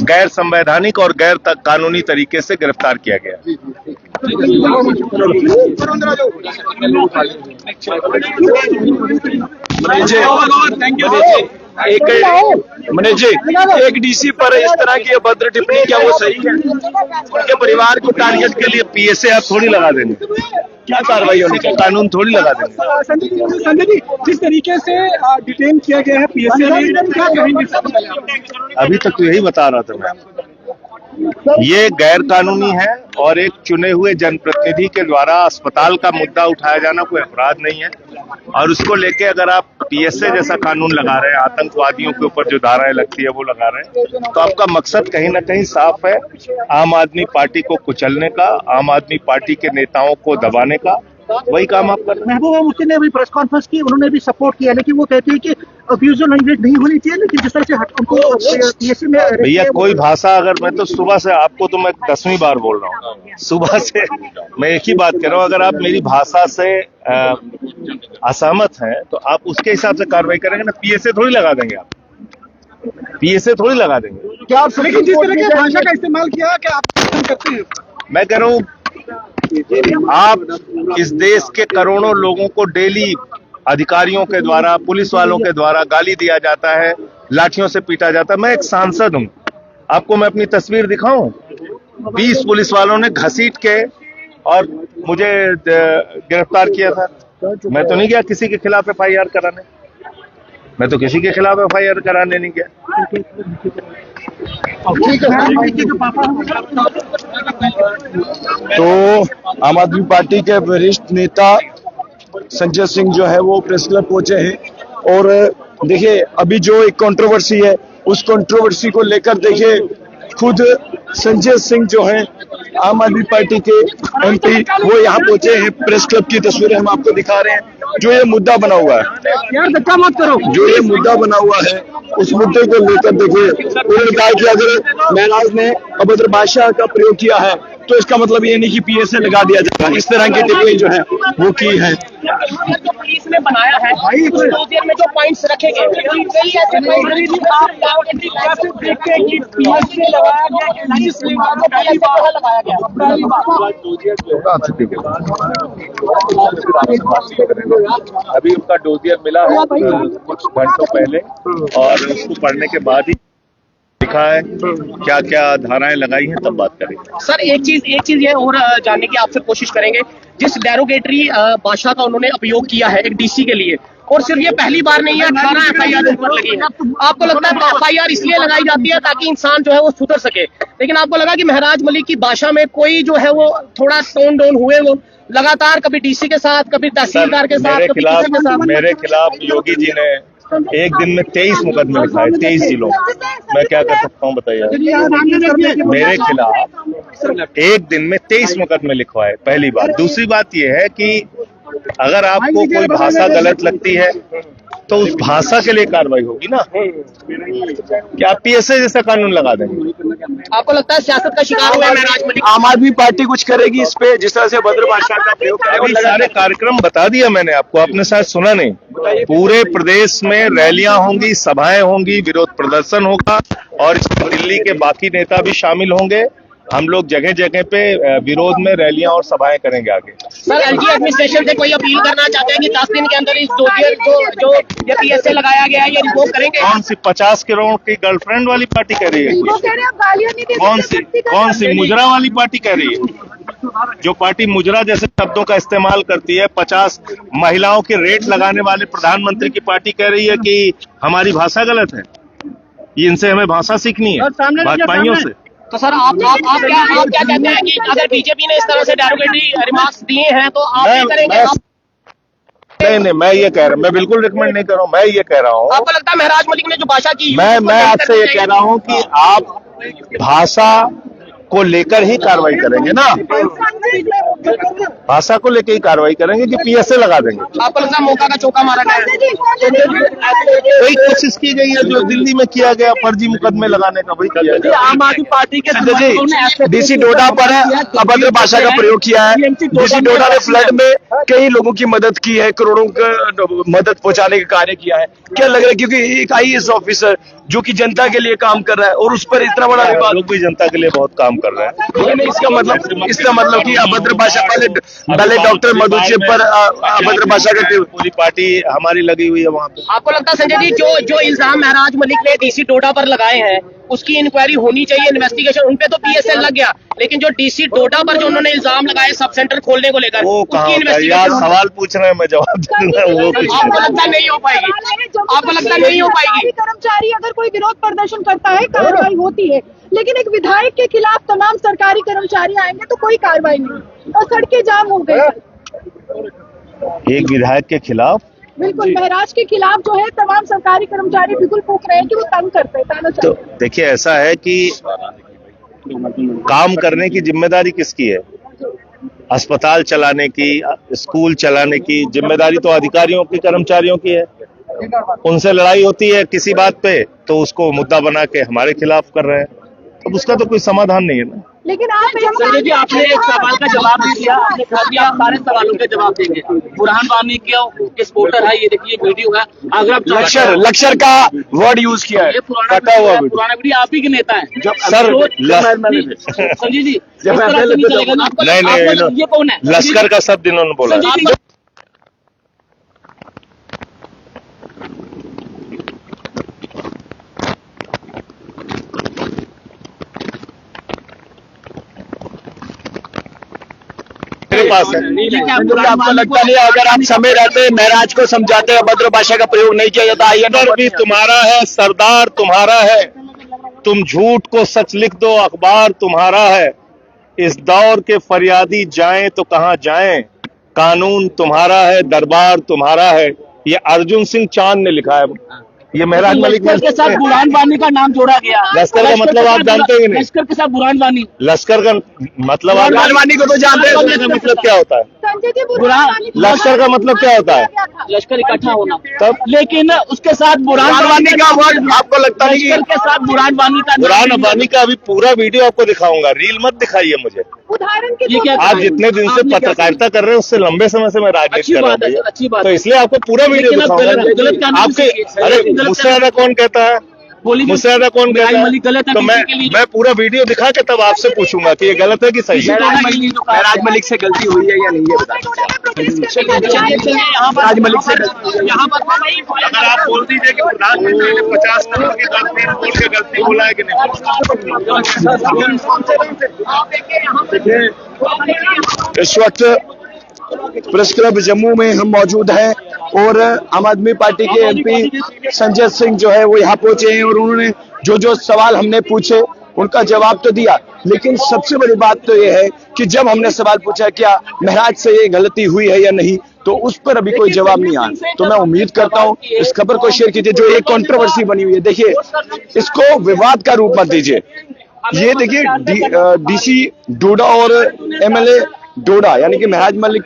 गैर संवैधानिक और गैर कानूनी तरीके से गिरफ्तार किया गया। मनीष जी, एक डीसी पर इस तरह की अभद्र टिप्पणी क्या वो सही है? उनके परिवार को टारगेट के लिए पीएसए आप थोड़ी लगा देंगे, क्या कार्रवाई होनी चाहिए, कानून थोड़ी लगा देंगे। संजय जी, जिस तरीके से डिटेन किया गया है पीएसए में, क्या कहेंगे? अभी तक तो यही बता रहा था मैं, ये गैर कानूनी है और एक चुने हुए जनप्रतिनिधि के द्वारा अस्पताल का मुद्दा उठाया जाना कोई अपराध नहीं है। और उसको लेके अगर आप पीएसए जैसा कानून लगा रहे हैं, आतंकवादियों के ऊपर जो धाराएं लगती है वो लगा रहे हैं, तो आपका मकसद कहीं ना कहीं साफ है, आम आदमी पार्टी को कुचलने का, आम आदमी पार्टी के नेताओं को दबाने का, वही काम आप कर रहे हैं। महबूबा मुफ्ती ने भी प्रेस कॉन्फ्रेंस की, उन्होंने भी सपोर्ट किया, लेकिन वो कहते हैं कि अब्यूज लैंग्वेज नहीं होनी चाहिए, लेकिन जिस तरह से उनको पीएसए में भैया कोई भाषा, अगर मैं तो सुबह से आपको तो मैं 10वीं बार बोल रहा हूँ, सुबह से मैं एक ही बात कर रहा हूँ, अगर आप मेरी भाषा से असहमत हैं तो आप उसके हिसाब से कार्रवाई करेंगे ना, पीएसए थोड़ी लगा देंगे, आप पीएसए थोड़ी लगा देंगे। क्या आप, लेकिन जिस तरह की भाषा का इस्तेमाल किया क्या आप पसंद करते हैं? मैं कह रहा हूँ, आप इस देश के करोड़ों लोगों को डेली अधिकारियों के द्वारा, पुलिस वालों के द्वारा गाली दिया जाता है, लाठियों से पीटा जाता है। मैं एक सांसद हूं, आपको मैं अपनी तस्वीर दिखाऊं, 20 पुलिस वालों ने घसीट के और मुझे गिरफ्तार किया था। मैं तो नहीं गया किसी के खिलाफ एफआईआर कराने, मैं तो किसी के खिलाफ एफआईआर कराने नहीं गया। तो आम आदमी पार्टी के वरिष्ठ नेता संजय सिंह जो है वो प्रेस क्लब पहुंचे हैं और देखिए अभी जो एक कंट्रोवर्सी है उस कंट्रोवर्सी को लेकर देखिए खुद संजय सिंह जो है आम आदमी पार्टी के एमपी वो यहाँ पहुंचे हैं। प्रेस क्लब की तस्वीरें हम आपको दिखा रहे हैं। जो ये मुद्दा बना हुआ है, यार धक्का मत करो, जो ये मुद्दा बना हुआ है उस मुद्दे को लेकर देखिए उन्होंने कहा कि अगर महराज ने अभद्र भाषा का प्रयोग किया है तो इसका मतलब ये नहीं कि पीएसए लगा दिया जाएगा। इस तरह की टिप्पणी जो है वो की है। जो पुलिस ने बनाया है उस डोजियर में जो पॉइंट्स रखे गए हैं, कई ऐसे पॉइंट्स आप देखते हैं कि पीएसए लगाया गया। अभी उसका डोजियर मिला है कुछ घंटों पहले और उसको पढ़ने के बाद ही लिखा है क्या क्या धाराएं लगाई हैं, तब बात करेंगे। सर एक चीज ये और जानने की आपसे कोशिश करेंगे, जिस डेरोगेटरी भाषा का उन्होंने उपयोग किया है एक डीसी के लिए, और सिर्फ ये पहली बार नहीं है, 18 एफआईआर ऊपर लगी है। आपको लगता है एफआईआर इसलिए लगाई जाती है ताकि इंसान जो है वो सुधर सके, लेकिन आपको लगा कि महराज मलिक की भाषा में कोई जो है वो थोड़ा टोन डाउन हुए, वो लगातार कभी डीसी के साथ, कभी तहसीलदार के साथ, कभी किसी के साथ? मेरे खिलाफ योगी जी ने एक दिन में 23 मुकदमे लिखाए, 23 जिलों। मैं क्या कर सकता हूँ बताइए। मेरे खिलाफ एक दिन में 23 मुकदमे लिखवाए, पहली बात। दूसरी बात यह है कि अगर आपको कोई भाषा गलत लगती है तो उस भाषा के लिए कार्रवाई होगी ना, क्या आप पीएसए जैसा कानून लगा देंगे? आपको लगता है सियासत का शिकार हुआ है महराज मलिक? आम आदमी पार्टी कुछ करेगी इस पे, जिस तरह से अभद्र भाषा का प्रयोग अभी सारे कार्यक्रम बता दिया मैंने आपको, आपने शायद सुना नहीं। पूरे प्रदेश में रैलियां होंगी, सभाएं होंगी, विरोध प्रदर्शन होगा और दिल्ली के बाकी नेता भी शामिल होंगे। हम लोग जगह जगह पे विरोध में रैलियां और सभाएं करेंगे आगे। सर एलजी एडमिनिस्ट्रेशन से कोई अपील करना चाहते हैं कि 10 दिन के अंदर इस डोजियर को जो ये पीएसए लगाया गया है ये रिवोक करेंगे? कौन सी 50 करोड़ की गर्लफ्रेंड वाली पार्टी कह रही है? कौन सी मुजरा वाली पार्टी कह रही है? जो पार्टी मुजरा जैसे शब्दों का इस्तेमाल करती है, 50 महिलाओं के रेट लगाने वाले प्रधानमंत्री की पार्टी कह रही है कि हमारी भाषा गलत है। इनसे हमें भाषा सीखनी है भाजपाइयों से। तो सर आप क्या कहते हैं कि अगर बीजेपी ने इस तरह से डेरोगेटरी रिमार्क्स दिए हैं तो आप क्या करेंगे? नहीं, मैं ये कह रहा हूँ, मैं बिल्कुल रिकमेंड नहीं कर रहा हूँ, मैं ये कह रहा हूँ। आपको लगता है महराज मलिक ने जो भाषा की, मैं आपसे ये कह रहा हूँ कि आप भाषा को लेकर ही कार्रवाई करेंगे ना, भाषा को लेकर ही कार्रवाई करेंगे कि पीएसए लगा देंगे। आपको लगता है मौका का चौका मारा गया है? वही कोशिश की गई है जो दिल्ली में किया गया, फर्जी मुकदमे लगाने का, वही किया गया। आम आदमी पार्टी के डीसी डोडा पर अभद्र भाषा का प्रयोग किया है। डीसी डोडा ने फ्लड में कई लोगों की मदद की है, करोड़ों का मदद पहुंचाने का कार्य किया है। क्या लग रहा है, क्योंकि एक आईएएस ऑफिसर जो कि जनता के लिए काम कर रहा है, और उस पर इतना बड़ा विवाद। लोग भी जनता के लिए बहुत काम कर रहे हैं। नहीं, इसका मतलब कि अभद्र भाषा पहले डॉक्टर मधुचेप पर अभद्र भाषा का पूरी पार्टी हमारी लगी हुई है वहाँ पे। आपको लगता है संजय जी जो इल्जाम महराज मलिक ने डीसी डोडा पर लगाए हैं उसकी इंक्वायरी होनी चाहिए, इन्वेस्टिगेशन? उनपे तो पीएसएल लग गया, लेकिन जो डीसी डोडा पर जो उन्होंने इल्जाम लगाए सब सेंटर खोलने को लेकर, वो उसकी कहाँ यार इन्वेस्टिगेशन सवाल पूछ रहे हैं, मैं जवाब दे रहा हूँ। वो कुछ आपको लगता नहीं हो पाएगी? आपको लगता नहीं हो पाएगी? कर्मचारी अगर कोई विरोध प्रदर्शन करता है कार्रवाई होती है, लेकिन एक विधायक के खिलाफ तमाम सरकारी कर्मचारी आएंगे तो कोई कार्रवाई नहीं, और सड़कें जाम हो गई। एक विधायक के खिलाफ? बिल्कुल, महराज के खिलाफ जो है तमाम सरकारी कर्मचारी बिल्कुल फूंक रहे हैं कि वो तंग करते हैं। तो देखिए, ऐसा है कि काम करने की जिम्मेदारी किसकी है? अस्पताल चलाने की, स्कूल चलाने की जिम्मेदारी तो अधिकारियों की, कर्मचारियों की है। उनसे लड़ाई होती है किसी बात पे तो उसको मुद्दा बना के हमारे खिलाफ कर रहे हैं, अब उसका तो कोई समाधान नहीं है ना। लेकिन आप संजय जी, आपने एक सवाल का जवाब दे दिया, आपने कहा कि आप सारे सवालों के जवाब देंगे। बुरहान वानी के सपोर्टर है, ये देखिए वीडियो है। अगर आप लक्ष्यर का वर्ड यूज किया है, ये पुराना वीडियो आप ही के नेता है सर, संजय जी, नहीं, ये कौन है? लश्कर का शब्द इन्होंने बोला। मेरे पास है। आपको लगता नहीं अगर आप समय रहते महराज को समझाते अभद्र भाषा का प्रयोग नहीं किया जाता? सरदार भी तुम्हारा है, सरदार तुम्हारा है, तुम झूठ को सच लिख दो, अखबार तुम्हारा है। इस दौर के फरियादी जाएं तो कहां जाएं, कानून तुम्हारा है, दरबार तुम्हारा है। ये अर्जुन सिंह चांद ने लिखा है, ये महराज मलिक के साथ बुरहान वानी का नाम जोड़ा गया। लश्कर का मतलब आप जानते ही नहीं। लश्कर के साथ बुरहान वानी, लश्कर का मतलब आप बुरहान वानी को तो जानते हैं, मतलब क्या होता है? संजय जी, लश्कर का मतलब क्या होता है? लश्कर इकट्ठा होना। तब लेकिन उसके साथ बुरहान वानी का वर्ड आपको लगता नहीं? लश्कर के साथ बुरहान वानी का बुरहान वानी का अभी पूरा वीडियो आपको दिखाऊंगा, रील मत दिखाइए मुझे। उदाहरण के ये क्या? आप जितने दिन से पत्रकारिता कर रहे हैं उससे लंबे समय से मैं राजनीति अच्छी कर रहा बात है, अच्छी हूँ, बात तो है। इसलिए आपको पूरा वीडियो लेकिन आप गलत दिखाऊंगा। आपके अरे मुझसे ज्यादा कौन कहता है? मुझसे ज्यादा कौन कहता है? तो मैं पूरा वीडियो दिखा के तब आपसे पूछूंगा कि ये गलत है कि सही है। महराज मलिक से गलती हुई है या नहीं, ये बताइए। महराज मलिक से यहाँ पर अगर आप बोल दीजिए कि प्रधानमंत्री ने 50 करोड़ की गलती बोल के गलती बोला है कि नहीं? इस वक्त प्रेस क्लब जम्मू में हम मौजूद हैं और आम आदमी पार्टी के एमपी संजय सिंह जो है वो यहाँ पहुंचे हैं और उन्होंने जो सवाल हमने पूछे उनका जवाब तो दिया, लेकिन सबसे बड़ी बात तो ये है कि जब हमने सवाल पूछा क्या महराज से ये गलती हुई है या नहीं, तो उस पर अभी कोई जवाब नहीं आया। तो मैं उम्मीद करता हूं इस खबर को शेयर कीजिए जो एक कंट्रोवर्सी बनी हुई है। देखिए, इसको विवाद का रूप मत दीजिए। ये देखिए डीसी डोडा और एमएलए डोडा यानी कि महराज मलिक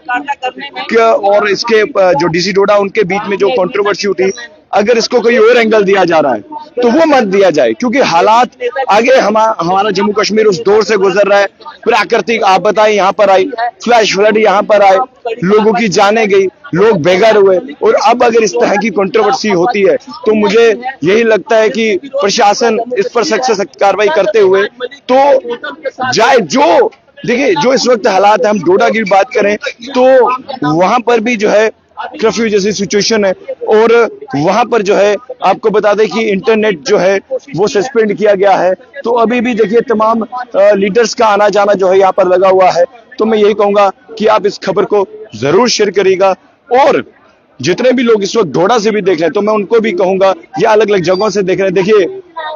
और इसके जो डीसी डोडा उनके बीच में जो कंट्रोवर्सी उठी, अगर इसको कोई और एंगल दिया जा रहा है तो वो मत दिया जाए, क्योंकि हालात आगे हमारा जम्मू कश्मीर उस दौर से गुजर रहा है। प्राकृतिक आपदाएं यहाँ पर आई, फ्लैश फ्लड यहाँ पर आए, लोगों की जानें गई, लोग बेघर हुए, और अब अगर इस तरह की कंट्रोवर्सी होती है तो मुझे यही लगता है कि प्रशासन इस पर सख्त से सख्त कार्रवाई करते हुए तो जाए। जो देखिए जो इस वक्त हालात है, हम डोडा की बात करें तो वहां पर भी जो है कर्फ्यू जैसी सिचुएशन है और वहां पर जो है आपको बता दें कि इंटरनेट जो है वो सस्पेंड किया गया है। तो अभी भी देखिए तमाम लीडर्स का आना जाना जो है यहाँ पर लगा हुआ है। तो मैं यही कहूंगा कि आप इस खबर को जरूर शेयर करिएगा और जितने भी लोग इस वक्त डोडा से भी देख रहे हैं तो मैं उनको भी कहूंगा या अलग अलग जगहों से देख रहे हैं, देखिए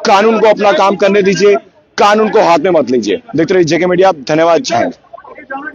कानून को अपना काम करने दीजिए, कानून को हाथ में मत लीजिए। देखते रहिए जेके मीडिया। धन्यवाद। जय हिंद।